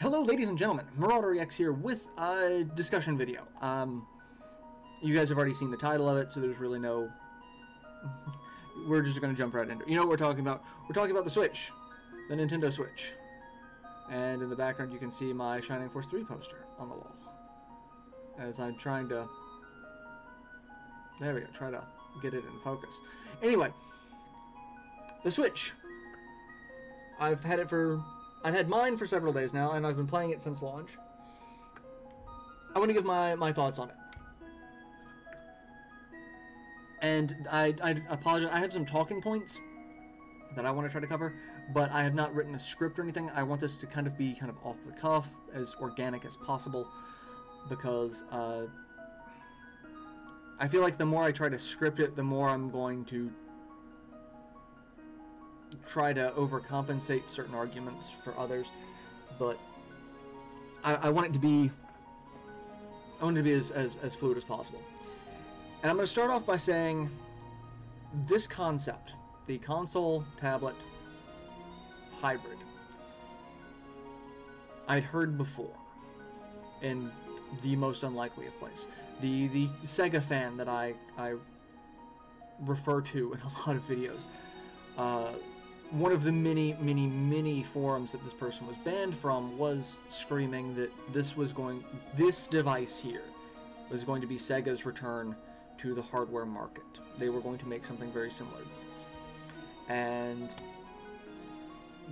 Hello, ladies and gentlemen. MarauderEX here with a discussion video. You guys have already seen the title of it, so there's really no... We're just going to jump right into it. You know what we're talking about? We're talking about the Switch. The Nintendo Switch. And in the background you can see my Shining Force 3 poster on the wall. As I'm trying to... There we go. Try to get it in focus. Anyway. The Switch. I've had mine for several days now, and I've been playing it since launch. I want to give my thoughts on it. And I apologize, I have some talking points that I want to try to cover, but I have not written a script or anything. I want this to kind of be off the cuff, as organic as possible, because I feel like the more I try to script it, the more I'm going to try to overcompensate certain arguments for others, but I want it to be as fluid as possible. And I'm going to start off by saying this concept, the console tablet hybrid, I'd heard before in the most unlikely of places. The Sega fan that I refer to in a lot of videos, one of the many forums that this person was banned from was screaming that this device here was going to be Sega's return to the hardware market. They were going to make something very similar to this. And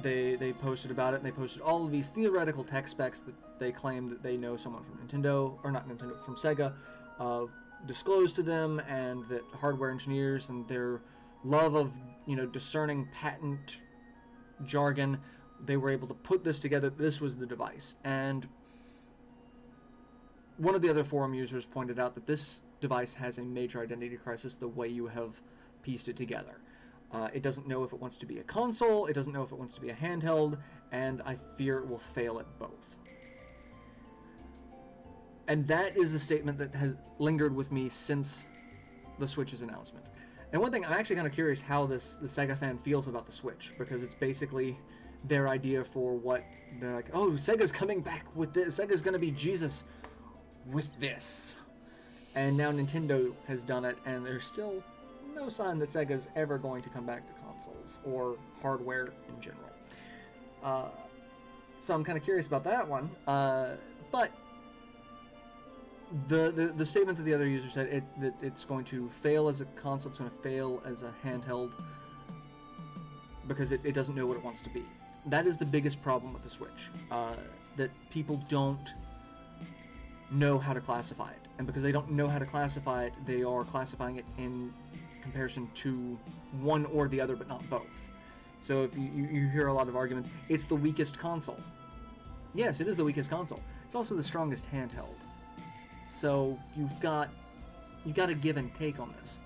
they posted about it, and they posted all of these theoretical tech specs that they claim that they know someone from Nintendo, or not Nintendo, from Sega, disclosed to them, and that hardware engineers and their love of, discerning patent jargon, they were able to put this together. This was the device. And one of the other forum users pointed out that this device has a major identity crisis the way you have pieced it together. It doesn't know if it wants to be a console, it doesn't know if it wants to be a handheld, and I fear it will fail at both. And that is a statement that has lingered with me since the Switch's announcement. And one thing, I'm actually kind of curious how the Sega fan feels about the Switch, because it's basically their idea for what they're like, oh, Sega's coming back with this, Sega's going to be Jesus with this. And now Nintendo has done it, and there's still no sign that Sega's ever going to come back to consoles or hardware in general. So I'm kind of curious about that one. But the statement that the other user said, that it's going to fail as a console, it's going to fail as a handheld, because it doesn't know what it wants to be. That is the biggest problem with the Switch, that people don't know how to classify it. And because they don't know how to classify it, they are classifying it in comparison to one or the other, but not both. So if you hear a lot of arguments, it's the weakest console. Yes, it is the weakest console. It's also the strongest handheld. So you've got a give and take on this.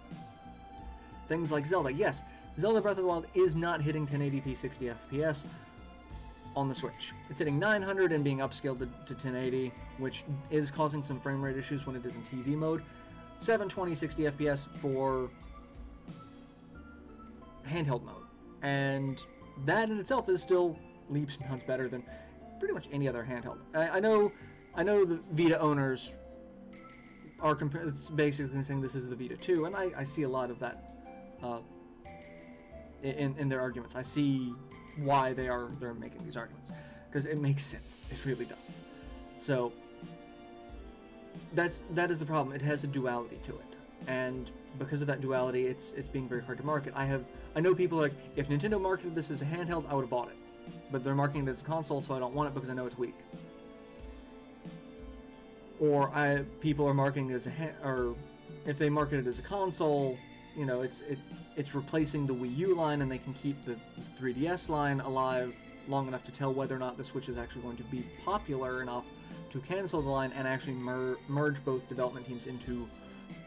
Things like Zelda. Yes, Zelda Breath of the Wild is not hitting 1080p 60 FPS on the Switch. It's hitting 900 and being upscaled to 1080, which is causing some frame rate issues when it is in TV mode. 720 60 FPS for handheld mode. And that in itself is still leaps and bounds better than pretty much any other handheld. I know the Vita owners are basically saying this is the Vita 2, and I see a lot of that in their arguments. I see why they're making these arguments, because it makes sense. It really does. So that is the problem. It has a duality to it, and because of that duality, it's being very hard to market. I know people are like, if Nintendo marketed this as a handheld, I would have bought it, but they're marketing it as a console, so I don't want it because I know it's weak. Or people are marketing it as or if they market it as a console, it's replacing the Wii U line, and they can keep the 3DS line alive long enough to tell whether or not the Switch is actually going to be popular enough to cancel the line and actually merge both development teams into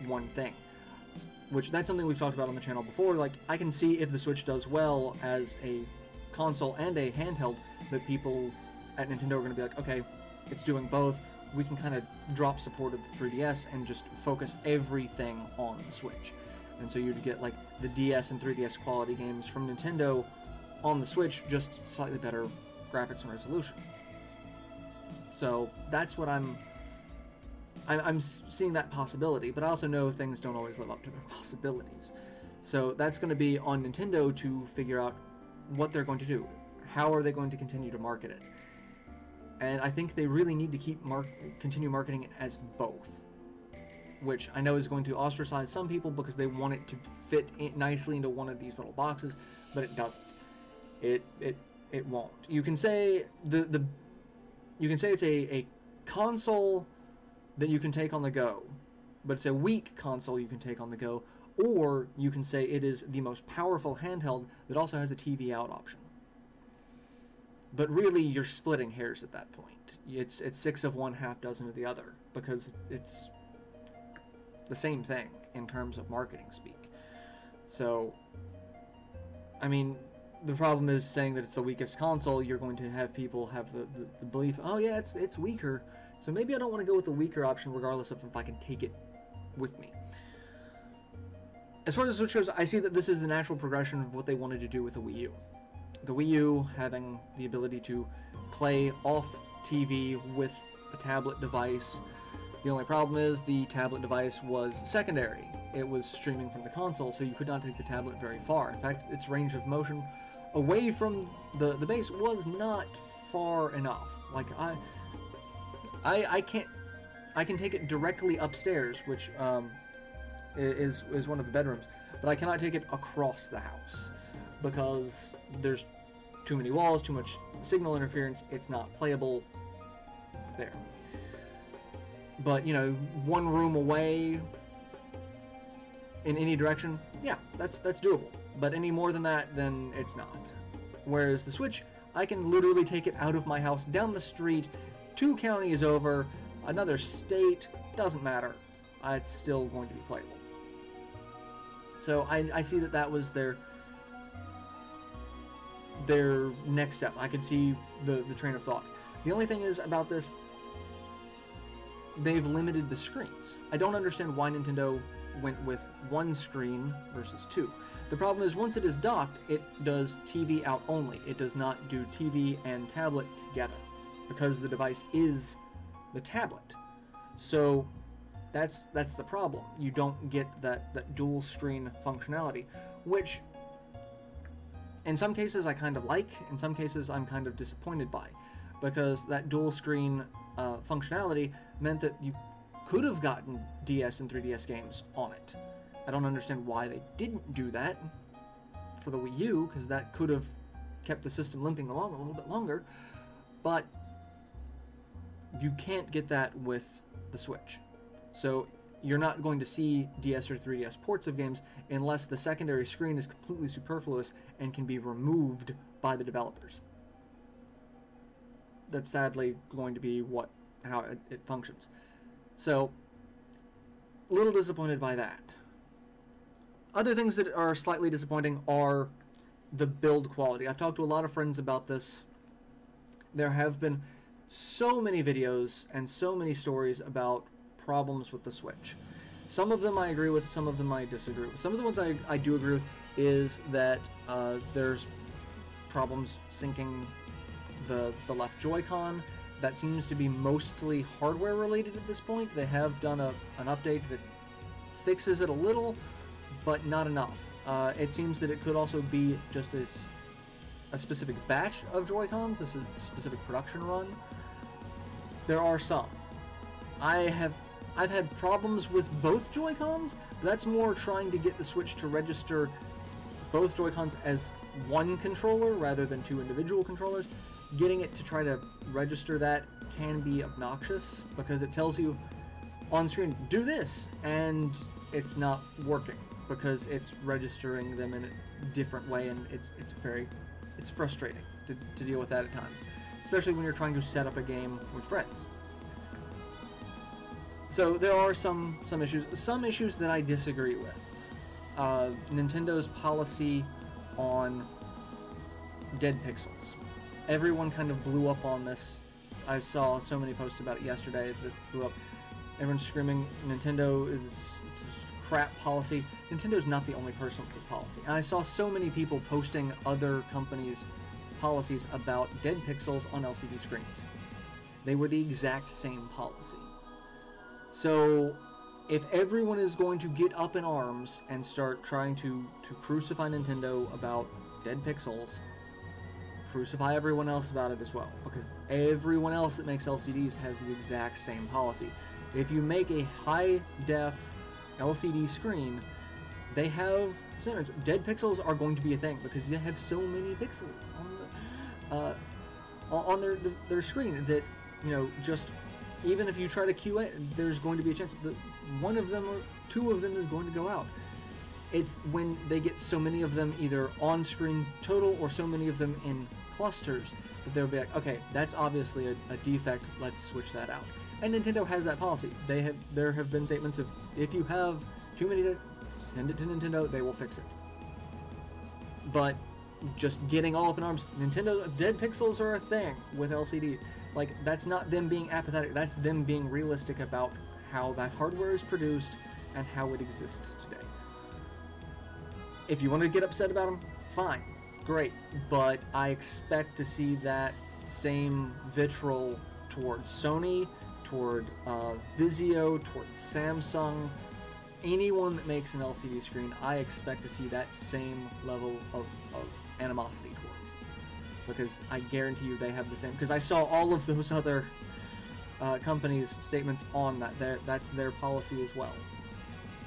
one thing. Which, that's something we've talked about on the channel before. Like, I can see if the Switch does well as a console and a handheld, that people at Nintendo are going to be like, okay, it's doing both. We can kind of drop support of the 3DS and just focus everything on the Switch. And so you'd get like the DS and 3DS quality games from Nintendo on the Switch, just slightly better graphics and resolution. So that's what I'm seeing, that possibility, but I also know things don't always live up to their possibilities. So that's going to be on Nintendo to figure out what they're going to do. How are they going to continue to market it? And I think they really need to continue marketing it as both, which I know is going to ostracize some people because they want it to fit nicely into one of these little boxes, but it doesn't. It won't. You can say you can say it's a console that you can take on the go, but it's a weak console you can take on the go, or you can say it is the most powerful handheld that also has a TV out option. But really, you're splitting hairs at that point. It's 6 of one, half dozen of the other, because it's the same thing in terms of marketing speak. So, I mean, the problem is saying that it's the weakest console. You're going to have people have the belief, oh yeah, it's weaker, so maybe I don't want to go with the weaker option regardless of if I can take it with me. As far as the Switch goes, I see that this is the natural progression of what they wanted to do with the Wii U. The Wii U having the ability to play off TV with a tablet device. The only problem is the tablet device was secondary. It was streaming from the console, so you could not take the tablet very far. In fact, its range of motion away from the base was not far enough. Like, I can take it directly upstairs, which is one of the bedrooms, but I cannot take it across the house because there's too many walls, too much signal interference. It's not playable there. But, you know, one room away in any direction, yeah, that's doable. But any more than that, then it's not. Whereas the Switch, I can literally take it out of my house, down the street, 2 counties over, another state, doesn't matter. It's still going to be playable. So I see that was their next step. I could see the train of thought. The only thing is about this, they've limited the screens. I don't understand why Nintendo went with 1 screen versus 2. The problem is once it is docked, it does TV out only. It does not do TV and tablet together because the device is the tablet. So that's the problem. You don't get that dual screen functionality, which in some cases I kind of like, in some cases I'm kind of disappointed by, because that dual screen functionality meant that you could have gotten DS and 3DS games on it. I don't understand why they didn't do that for the Wii U, because that could have kept the system limping along a little bit longer, but you can't get that with the Switch. So you're not going to see DS or 3DS ports of games unless the secondary screen is completely superfluous and can be removed by the developers. That's sadly going to be how it functions. So, a little disappointed by that. Other things that are slightly disappointing are the build quality. I've talked to a lot of friends about this. There have been so many videos and so many stories about problems with the Switch. Some of them I agree with, some of them I disagree with. Some of the ones I do agree with is that there's problems syncing the left Joy-Con. That seems to be mostly hardware related at this point. They have done an update that fixes it a little, but not enough. It seems that it could also be just a specific batch of Joy-Cons, a specific production run. There are some. I've had problems with both Joy-Cons, but that's more trying to get the Switch to register both Joy-Cons as one controller rather than 2 individual controllers. Getting it to try to register that can be obnoxious because it tells you on screen, do this, and it's not working because it's registering them in a different way, and it's frustrating to deal with that at times, especially when you're trying to set up a game with friends. So there are some issues that I disagree with. Nintendo's policy on dead pixels. Everyone kind of blew up on this. I saw so many posts about it yesterday that blew up. Everyone's screaming, Nintendo, it's crap policy. Nintendo's not the only person with this policy. And I saw so many people posting other companies' policies about dead pixels on LCD screens. They were the exact same policy. So if everyone is going to get up in arms and start trying to crucify Nintendo about dead pixels, crucify everyone else about it as well, because everyone else that makes LCDs have the exact same policy. If you make a high-def LCD screen, they have dead pixels are going to be a thing because you have so many pixels on their screen that, you know, just even if you try to QA, there's going to be a chance that one of them or two of them is going to go out. It's when they get so many of them either on screen total or so many of them in clusters that they'll be like, okay, that's obviously a defect, let's switch that out. And Nintendo has that policy. There have been statements of, if you have too many, send it to Nintendo, they will fix it. But just getting all up in arms, Nintendo, dead pixels are a thing with LCD. Like, that's not them being apathetic, that's them being realistic about how that hardware is produced and how it exists today. If you want to get upset about them, fine, great, but I expect to see that same vitriol toward Sony, toward Vizio, toward Samsung, anyone that makes an LCD screen. I expect to see that same level of animosity towards, because I guarantee you they have the same, because I saw all of those other companies' statements on that. That's their policy as well.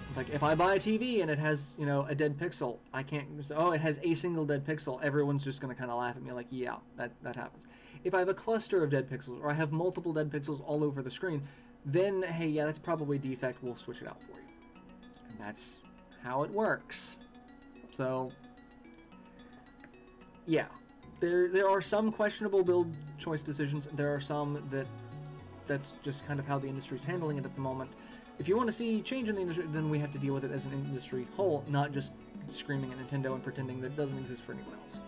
It's like, if I buy a TV and it has, you know, a dead pixel, I can't say, oh, it has a single dead pixel. Everyone's just going to kind of laugh at me like, yeah, that happens. If I have a cluster of dead pixels, or I have multiple dead pixels all over the screen, then, hey, yeah, that's probably a defect. We'll switch it out for you. And that's how it works. So, yeah. There are some questionable build choice decisions. There are some that's just kind of how the industry's handling it at the moment. If you want to see change in the industry, then we have to deal with it as an industry whole, not just screaming at Nintendo and pretending that it doesn't exist for anyone else.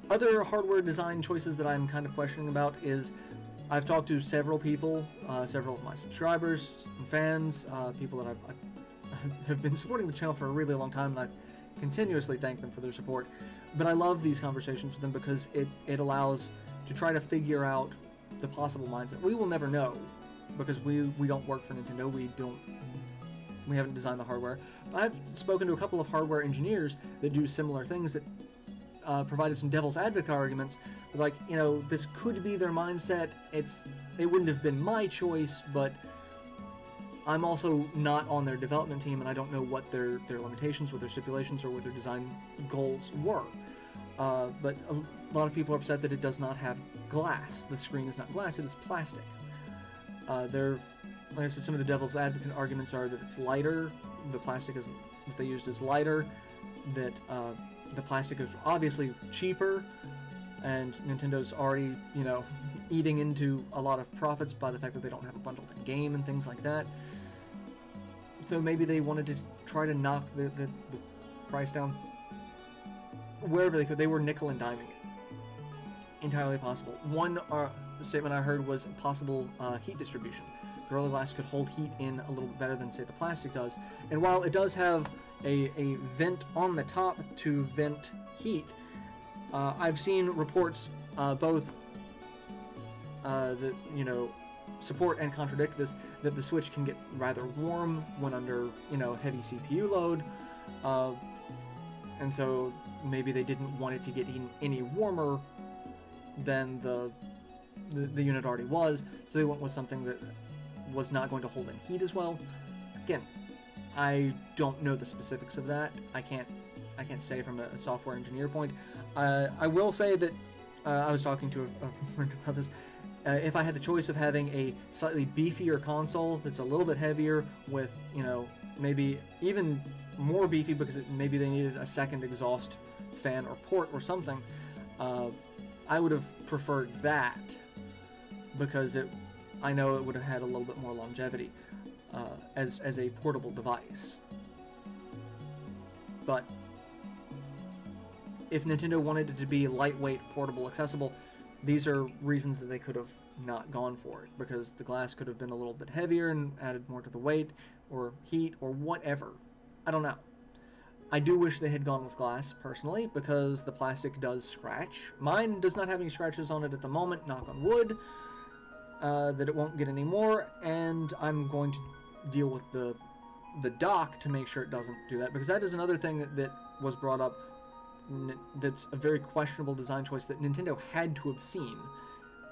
Other hardware design choices that I'm kind of questioning about is, I've talked to several people, several of my subscribers and fans, people that I have been supporting the channel for a really long time, and I continuously thank them for their support. But I love these conversations with them because it allows to try to figure out the possible mindset. We will never know, because we don't work for Nintendo. We haven't designed the hardware. I've spoken to a couple of hardware engineers that do similar things that provided some devil's advocate arguments. Like, you know, this could be their mindset. It wouldn't have been my choice, but I'm also not on their development team, and I don't know what their limitations, what their stipulations, or what their design goals were. But a lot of people are upset that it does not have glass. The screen is not glass, it is plastic. Like I said, some of the devil's advocate arguments are that it's lighter, the plastic that they used is lighter, that the plastic is obviously cheaper, and Nintendo's already, you know, eating into a lot of profits by the fact that they don't have a bundled-in game and things like that. So maybe they wanted to try to knock the price down wherever they could. They were nickel and diming it. Entirely possible. One statement I heard was possible heat distribution. Gorilla Glass could hold heat in a little bit better than, say, the plastic does. And while it does have a vent on the top to vent heat, I've seen reports both that, you know, support and contradict this, that the Switch can get rather warm when under, you know, heavy CPU load, and so maybe they didn't want it to get any warmer than the unit already was, so they went with something that was not going to hold in heat as well. Again, I don't know the specifics of that. I can't say from a software engineer point. I will say that I was talking to a friend about this. If I had the choice of having a slightly beefier console that's a little bit heavier with, you know, maybe even more beefy because maybe they needed a second exhaust fan or port or something, I would have preferred that, because I know it would have had a little bit more longevity as a portable device. But if Nintendo wanted it to be lightweight, portable, accessible, these are reasons that they could have not gone for it, because the glass could have been a little bit heavier and added more to the weight, or heat, or whatever. I don't know. I do wish they had gone with glass, personally, because the plastic does scratch. Mine does not have any scratches on it at the moment, knock on wood, that it won't get any more, and I'm going to deal with the dock to make sure it doesn't do that, because that is another thing that was brought up that's a very questionable design choice that Nintendo had to have seen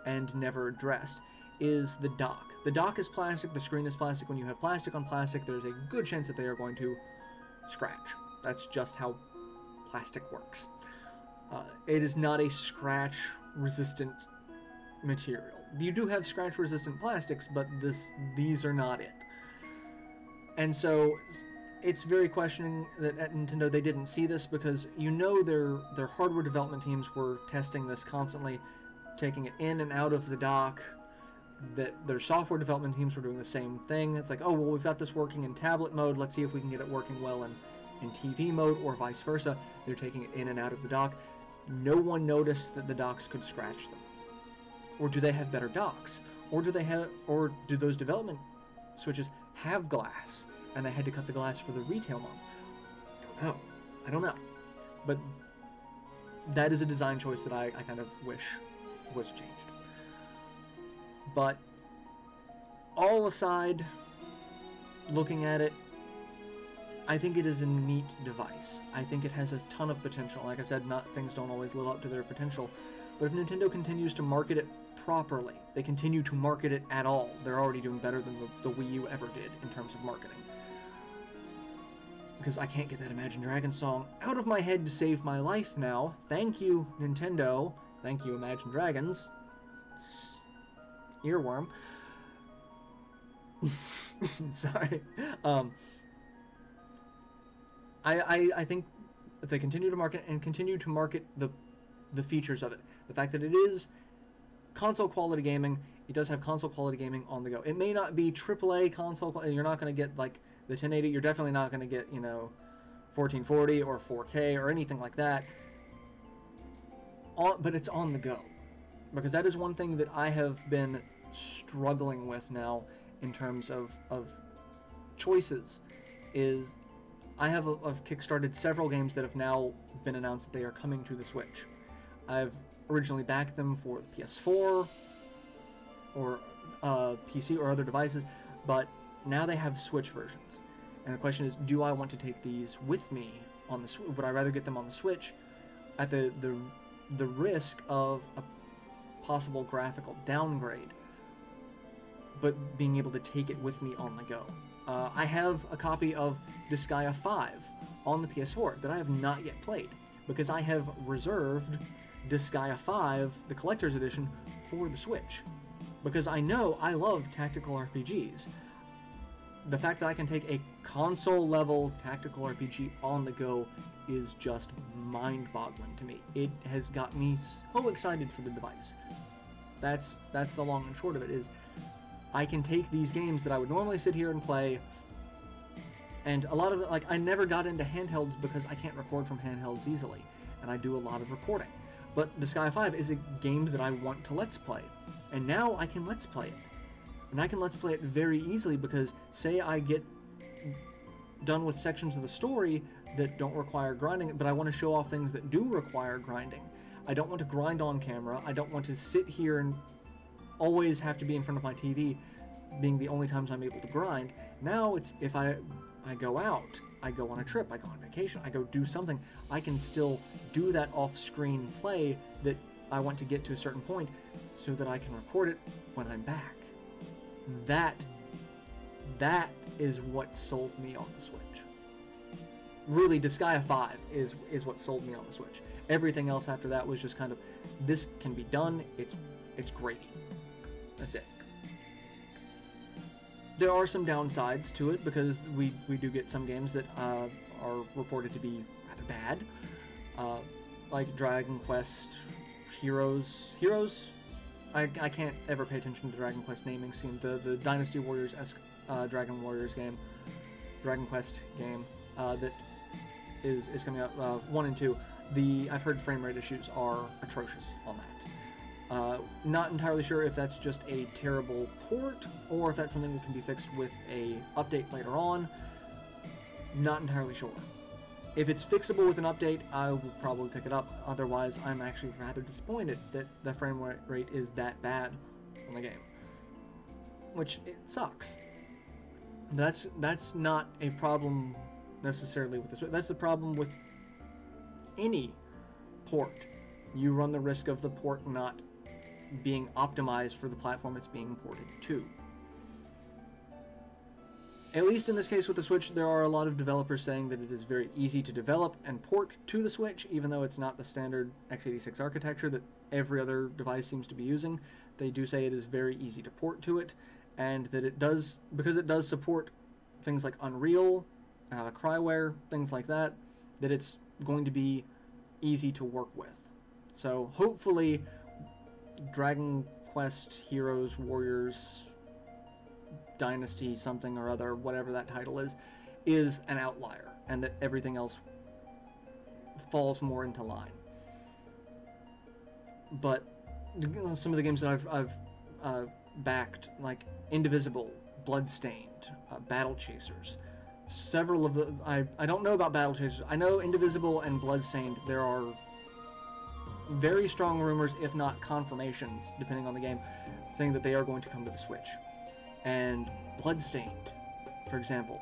and never addressed, is the dock. The dock is plastic, the screen is plastic. When you have plastic on plastic, there's a good chance that they are going to scratch. That's just how plastic works. It is not a scratch-resistant material. You do have scratch-resistant plastics, but these are not it. And so it's very questioning that at Nintendo they didn't see this, because you know their hardware development teams were testing this constantly, taking it in and out of the dock. That their software development teams were doing the same thing. It's like, oh, well, we've got this working in tablet mode. Let's see if we can get it working well in TV mode, or vice versa. They're taking it in and out of the dock. No one noticed that the docks could scratch them. Or do they have better docks? Or do those development switches have glass, and they had to cut the glass for the retail mods? I don't know. But that is a design choice that I kind of wish was changed. But all aside, looking at it, I think it is a neat device. I think it has a ton of potential. Like I said, things don't always live up to their potential. But if Nintendo continues to market it properly, they continue to market it at all, they're already doing better than the Wii U ever did in terms of marketing. Because I can't get that Imagine Dragons song out of my head to save my life now. Thank you, Nintendo. Thank you, Imagine Dragons. It's earworm. Sorry. I think if they continue to market and continue to market the features of it, the fact that it is console quality gaming, it does have console quality gaming on the go. It may not be AAA console, you're not going to get like the 1080, you're definitely not going to get, 1440 or 4K or anything like that, but it's on the go. Because that is one thing that I have been struggling with now in terms of choices, is I've kickstarted several games that have now been announced that they are coming to the Switch. I've originally backed them for the PS4 or PC or other devices, but now they have Switch versions. And the question is, do I want to take these with me on the Switch? Would I rather get them on the Switch at the risk of a possible graphical downgrade, but being able to take it with me on the go? I have a copy of Disgaea 5 on the PS4 that I have not yet played, because I have reserved Disgaea 5, the Collector's Edition, for the Switch. Because I know I love tactical RPGs. The fact that I can take a console-level tactical RPG on the go is just mind-boggling to me. It has got me so excited for the device. That's the long and short of it, is I can take these games that I would normally sit here and play, and a lot of it, like, I never got into handhelds because I can't record from handhelds easily, and I do a lot of recording. But Disgaea 5 is a game that I want to Let's Play, and now I can Let's Play it. And I can Let's Play it very easily, because say I get done with sections of the story that don't require grinding, but I want to show off things that do require grinding. I don't want to grind on camera. I don't want to sit here and always have to be in front of my TV, being the only times I'm able to grind. Now it's, if I go out, I go on a trip, I go on vacation, I go do something, I can still do that off-screen play that I want to get to a certain point so that I can record it when I'm back. That is what sold me on the Switch. Really, Disgaea 5 is what sold me on the Switch. Everything else after that was just kind of, this can be done, it's gravy. That's it. There are some downsides to it, because we do get some games that are reported to be rather bad, like Dragon Quest Heroes. I can't ever pay attention to Dragon Quest naming scheme. The Dynasty Warriors-esque Dragon Quest game that is coming out, 1 and 2. I've heard frame rate issues are atrocious on that. Not entirely sure if that's just a terrible port, or if that's something that can be fixed with a update later on. Not entirely sure. If it's fixable with an update, I will probably pick it up. Otherwise, I'm actually rather disappointed that the frame rate is that bad on the game, which it sucks. That's not a problem necessarily with this. That's the problem with any port. You run the risk of the port not being optimized for the platform it's being ported to. At least in this case with the Switch, there are a lot of developers saying that it is very easy to develop and port to the Switch, even though it's not the standard x86 architecture that every other device seems to be using. They do say it is very easy to port to it, and that it does, because it does support things like Unreal, Cryware, things like that, that it's going to be easy to work with. So hopefully Dragon Quest Heroes, Warriors, Dynasty something or other, whatever that title is an outlier, and that everything else falls more into line. But some of the games that I've backed, like Indivisible, Bloodstained, Battle Chasers, several of the... I don't know about Battle Chasers. I know Indivisible and Bloodstained, there are very strong rumors, if not confirmations, depending on the game, saying that they are going to come to the Switch. And Bloodstained, for example,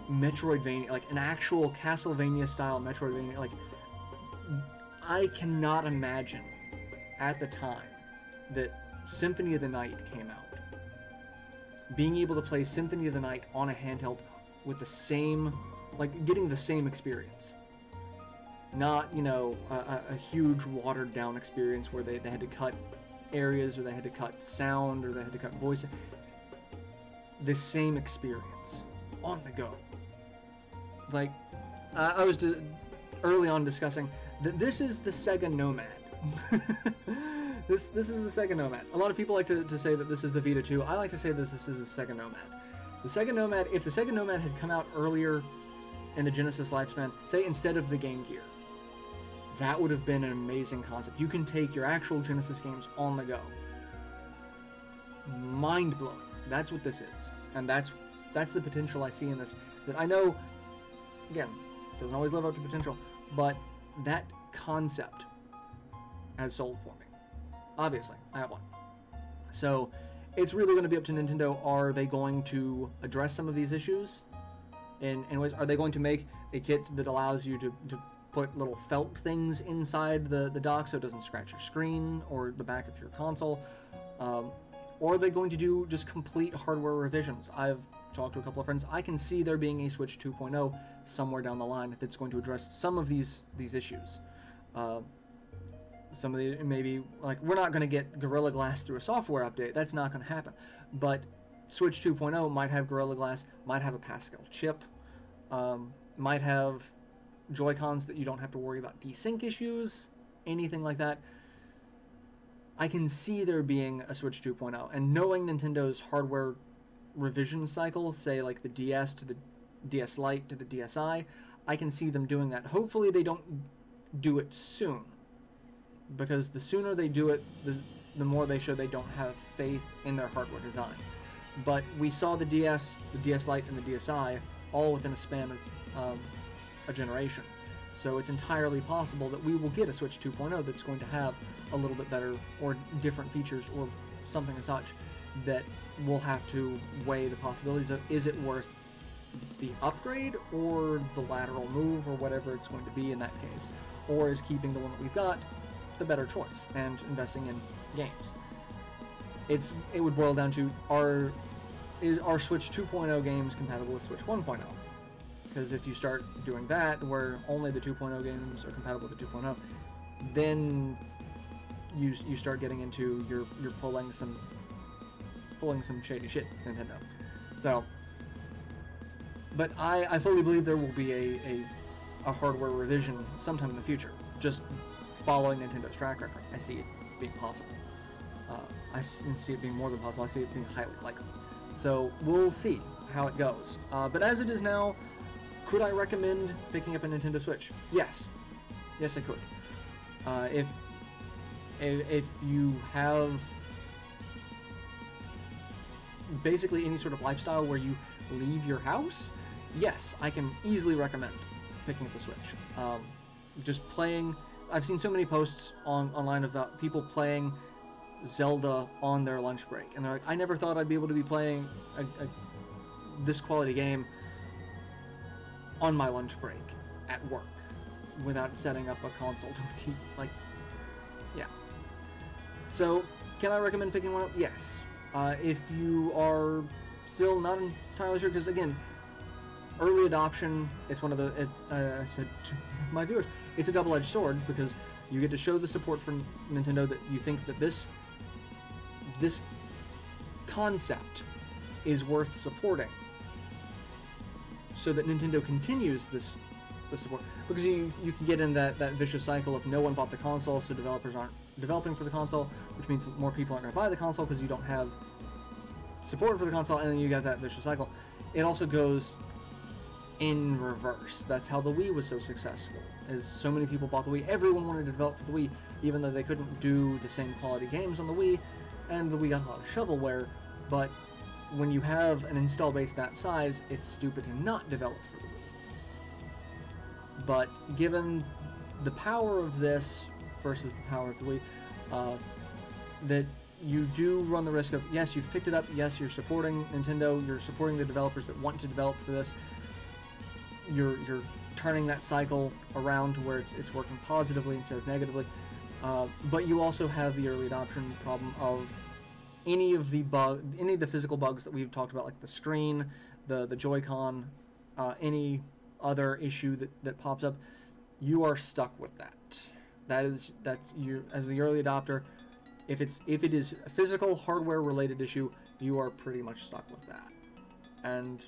Metroidvania, like an actual Castlevania-style Metroidvania, like, I cannot imagine at the time that Symphony of the Night came out, being able to play Symphony of the Night on a handheld with the same, like, getting the same experience. Not, you know, a huge watered-down experience where they had to cut areas, or they had to cut sound, or they had to cut voice. The same experience on the go. Like, I was early on discussing that this is the Sega Nomad. This is the Sega Nomad. A lot of people like to say that this is the Vita 2. I like to say that this is the Sega Nomad. The Sega Nomad, if the Sega Nomad had come out earlier in the Genesis lifespan, say instead of the Game Gear, that would have been an amazing concept. You can take your actual Genesis games on the go. Mind-blowing. That's what this is. And that's the potential I see in this. That I know, again, doesn't always live up to potential, but that concept has sold for me. Obviously, I have one. So, it's really going to be up to Nintendo. Are they going to address some of these issues? In ways, are they going to make a kit that allows you to put little felt things inside the dock so it doesn't scratch your screen or the back of your console? Or are they going to do just complete hardware revisions? I've talked to a couple of friends. I can see there being a Switch 2.0 somewhere down the line that's going to address some of these issues. Some of the, maybe, like, we're not going to get Gorilla Glass through a software update. That's not going to happen. But Switch 2.0 might have Gorilla Glass, might have a Pascal chip, might have Joy-Cons that you don't have to worry about desync issues, anything like that. I can see there being a Switch 2.0, and knowing Nintendo's hardware revision cycle, say like the DS to the DS Lite to the DSi, I can see them doing that. Hopefully they don't do it soon, because the sooner they do it, the more they show they don't have faith in their hardware design. But we saw the DS, the DS Lite, and the DSi all within a span of a generation. So it's entirely possible that we will get a Switch 2.0 that's going to have a little bit better or different features or something as such, that we'll have to weigh the possibilities of, is it worth the upgrade or the lateral move or whatever it's going to be in that case? Or is keeping the one that we've got the better choice and investing in games? It would boil down to, are Switch 2.0 games compatible with Switch 1.0? Because if you start doing that, where only the 2.0 games are compatible with the 2.0, then you start getting into you're pulling some shady shit, Nintendo. So, but I fully believe there will be a hardware revision sometime in the future. Just following Nintendo's track record, I see it being possible. I see it being more than possible. I see it being highly likely. So we'll see how it goes. But as it is now, could I recommend picking up a Nintendo Switch? Yes. Yes, I could. If you have basically any sort of lifestyle where you leave your house, yes, I can easily recommend picking up the Switch. Just playing. I've seen so many posts online about people playing Zelda on their lunch break, and they're like, I never thought I'd be able to be playing this quality game on my lunch break at work without setting up a console to like, yeah. So, can I recommend picking one up? Yes. If you are still not entirely sure, because again, early adoption, it's one of the, I said to my viewers, it's a double-edged sword, because you get to show the support for Nintendo that you think that this concept is worth supporting, so that Nintendo continues the support, because you can get in that vicious cycle of no one bought the console, so developers aren't developing for the console, which means more people aren't going to buy the console because you don't have support for the console, and then you got that vicious cycle. It also goes in reverse. That's how the Wii was so successful, is so many people bought the Wii. Everyone wanted to develop for the Wii, even though they couldn't do the same quality games on the Wii, and the Wii got a lot of shovelware. But when you have an install base that size, it's stupid to not develop for the Wii. But given the power of this versus the power of the Wii, that you do run the risk of, yes, you've picked it up, yes, you're supporting Nintendo, you're supporting the developers that want to develop for this, you're turning that cycle around to where it's working positively instead of negatively, but you also have the early adoption problem of any of the physical bugs that we've talked about, like the screen, the Joy-Con, any other issue that pops up. You are stuck with that. That's you as the early adopter. If it is a physical hardware related issue, you are pretty much stuck with that. And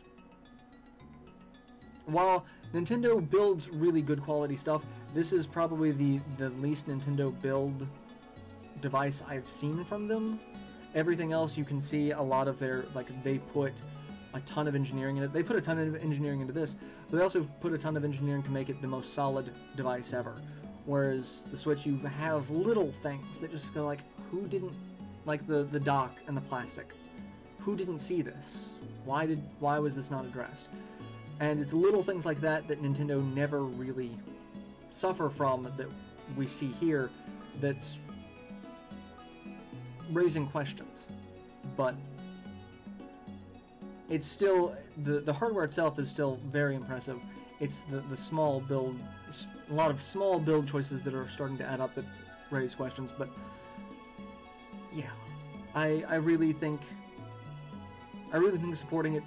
while Nintendo builds really good quality stuff, this is probably the least Nintendo build device I've seen from them. Everything else, you can see a lot of their, like, they put a ton of engineering in it. They put a ton of engineering into this, but they also put a ton of engineering to make it the most solid device ever. Whereas the Switch, you have little things that just go like, who didn't, like the dock and the plastic. Who didn't see this? Why was this not addressed? And it's little things like that that Nintendo never really suffer from, that we see here, that's raising questions. But it's still, the hardware itself is still very impressive. It's the small build, a lot of small build choices that are starting to add up that raise questions. But yeah, I really think supporting it,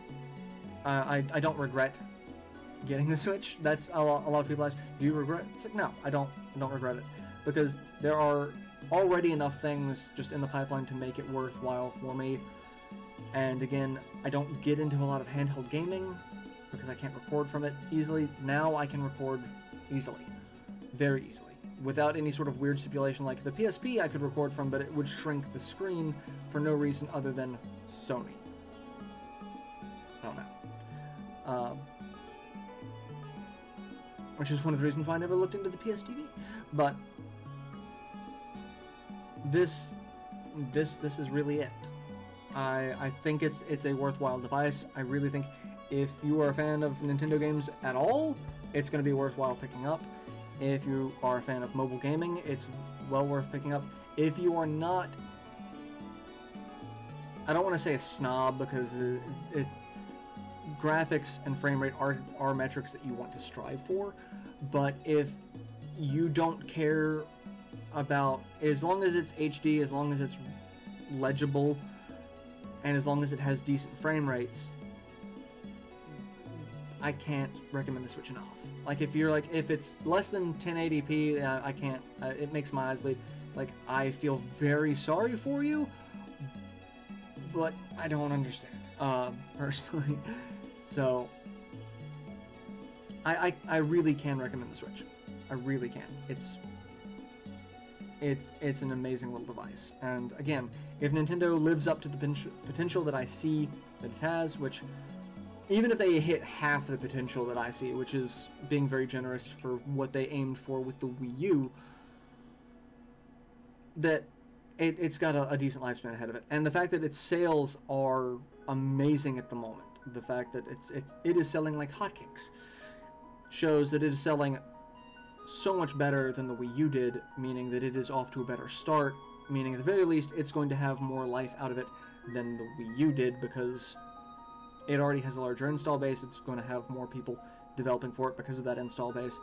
I don't regret getting the Switch. That's a lot of people ask, do you regret it? It's like, no, I don't regret it, because there are already enough things just in the pipeline to make it worthwhile for me. And again, I don't get into a lot of handheld gaming because I can't record from it easily. Now I can record easily, very easily, without any sort of weird stipulation like the PSP I could record from, but it would shrink the screen for no reason other than Sony. I don't know. Which is one of the reasons why I never looked into the PS TV. But this is really it. I think it's a worthwhile device. I really think if you are a fan of Nintendo games at all, it's going to be worthwhile picking up. If you are a fan of mobile gaming, it's well worth picking up. If you are not, I don't want to say a snob, because graphics and frame rate are metrics that you want to strive for, but if you don't care about, as long as it's HD, as long as it's legible, and as long as it has decent frame rates, I can't recommend the Switch enough. Like, if you're like, if it's less than 1080p, I can't, it makes my eyes bleed. Like, I feel very sorry for you, but I don't understand, personally. So, I really can recommend the Switch. I really can. It's an amazing little device. And again, if Nintendo lives up to the potential that I see that it has, which, even if they hit half the potential that I see, which is being very generous for what they aimed for with the Wii U, that it's got a decent lifespan ahead of it. And the fact that its sales are amazing at the moment, the fact that it is selling like hotcakes, shows that it is selling so much better than the Wii U did, meaning that it is off to a better start, meaning at the very least it's going to have more life out of it than the Wii U did, because it already has a larger install base. It's going to have more people developing for it because of that install base.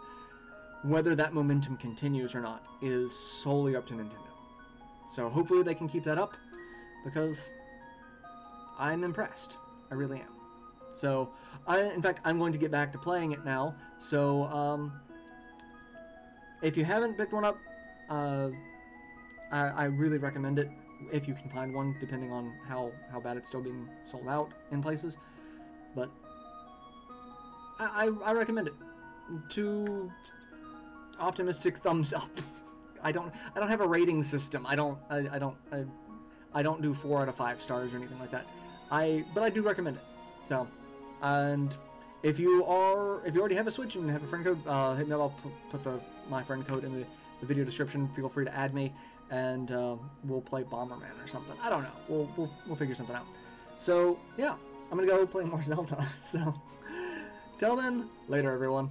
Whether that momentum continues or not is solely up to Nintendo. So hopefully they can keep that up, because I'm impressed. I really am. So, in fact, I'm going to get back to playing it now. So, if you haven't picked one up, I really recommend it if you can find one, depending on how bad it's still being sold out in places. But I recommend it. 2 optimistic thumbs up. I don't have a rating system. I don't do 4 out of 5 stars or anything like that. But I do recommend it. So, and if you already have a Switch and have a friend code, hit me up. I'll put my friend code in the video description. Feel free to add me, and we'll play Bomberman or something. I don't know. We'll figure something out. So yeah, I'm gonna go play more Zelda. So till then, later everyone.